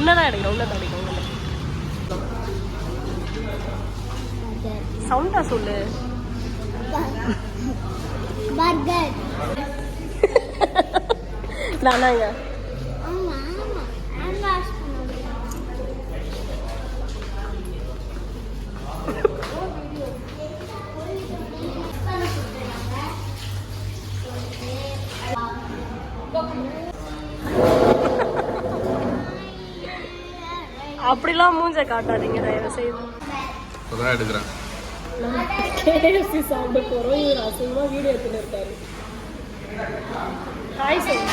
உன்னதான் எடுக்கிறேன். சவுண்டா சொல்லு. பர்கர். நானாங்க. அப்படிலாம் மூஞ்ச காட்டாதீங்க தயவு செய்து. எடுக்கிறேன். கேஎஃப்சி சாப்பிட போகிறோம். இவர் அசிங்கமாக வீடியோ எடுத்துன்னு இருக்காரு. Hi sir.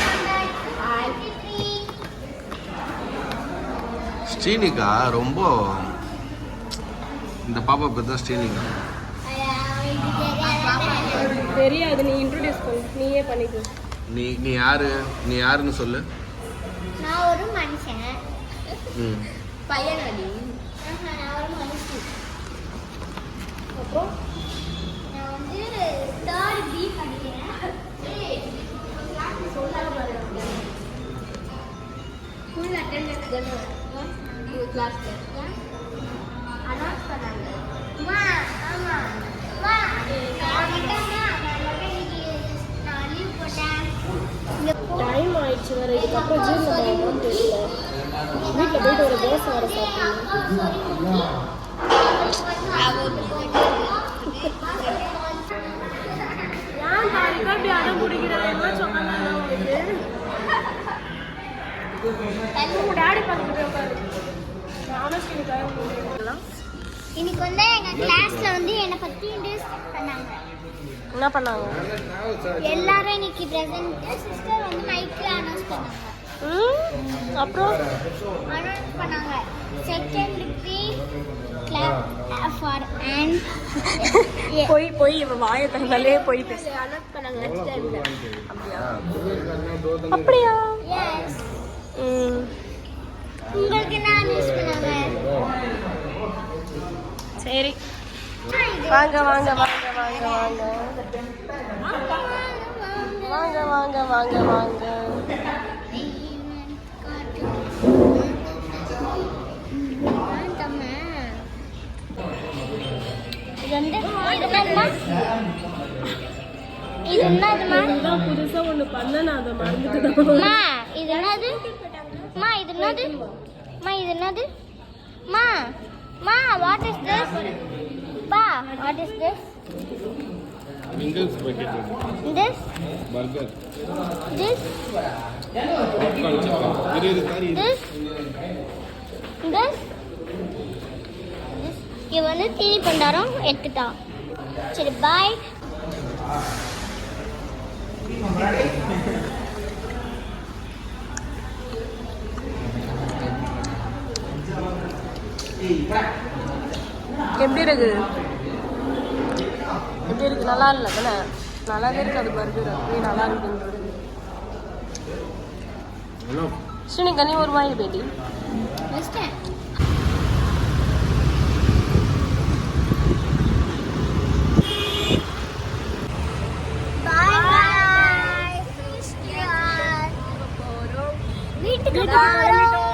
ஸ்ரீனிகா ரொம்ப இந்த பாப்பா பேர் தான் ஸ்ரீனிகா. தெரியாது, நீ இன்ட்ரோடியூஸ் பண்ணு. நீயே பண்ணிக்கு. நீ யாருன்னு சொல்லு. நான் ஒரு மனுஷன். பையனடி. நான் ஒரு மனுஷன். அப்புறம் நான் வந்து 3rd B படிக்கிறேன். ஸ்கூல் அட்டெண்டன்ஸ் கிளாஸ்ல அனௌன்ஸ் பண்ணாங்க. அம்மா ஆமா வா நான் லீவ் போட்டேன். டைம் ஆயிடுச்சு வேற. இதுக்கப்புறம் ஜீர்ணம் தெரியல. வீட்டில் போயிட்டு ஒரு தோசை வர சாப்பிடுங்க. அடம் பிடிக்கிறேன். என்ன சொன்னாங்க டாடி பார்த்துட்டு உட்காரு. இன்னைக்கு வந்து எங்க கிளாஸ்ல வந்து என்னை பத்தி இன்ட்ரோடியூஸ் பண்ணாங்க. என்ன பண்ணாங்க? எல்லாரும் இன்னைக்கு பிரசன்ட். சிஸ்டர் வந்து மைக்ல அனௌன்ஸ் பண்ணாங்க. அப்புறம் அனௌன்ஸ் பண்ணாங்க. செகண்டரி கிளாஸ் ஃபார் அண்ட் போய் இவன் வாயை தந்தாலே போய் பேச அனௌன்ஸ் பண்ணாங்க. நெக்ஸ்ட் டைம்ல அப்படியா? எஸ். உங்களுக்கு என்ன அனௌன்ஸ் பண்ணாங்க? சரி வாங்க வாங்க வாங்க வாங்க வாங்க வாங்க வாங்க வாங்க. இது என்னதுமா? இதுதான் புதுசா ஒண்ணு பண்ண நான் அதை மறந்துட்டேன். இது என்னது? மா இது என்னது? மா இது என்னது? மா what is this? Pa what is this? Pringles packet. This Burger. this Popcorn chicken. this இது வந்து தீனி பண்டாரம் எடுத்துட்டான். சரி பாய். எப்படி இருக்கு? நல்லா இல்லை தானே? நல்லாவே இருக்காது பர்கர். அப்படியே நல்லா இருக்குன்றது. ஸ்ரீனிகா நீ ஒரு வாய் பேட்டி. வீட்டுக்கு போறோம்.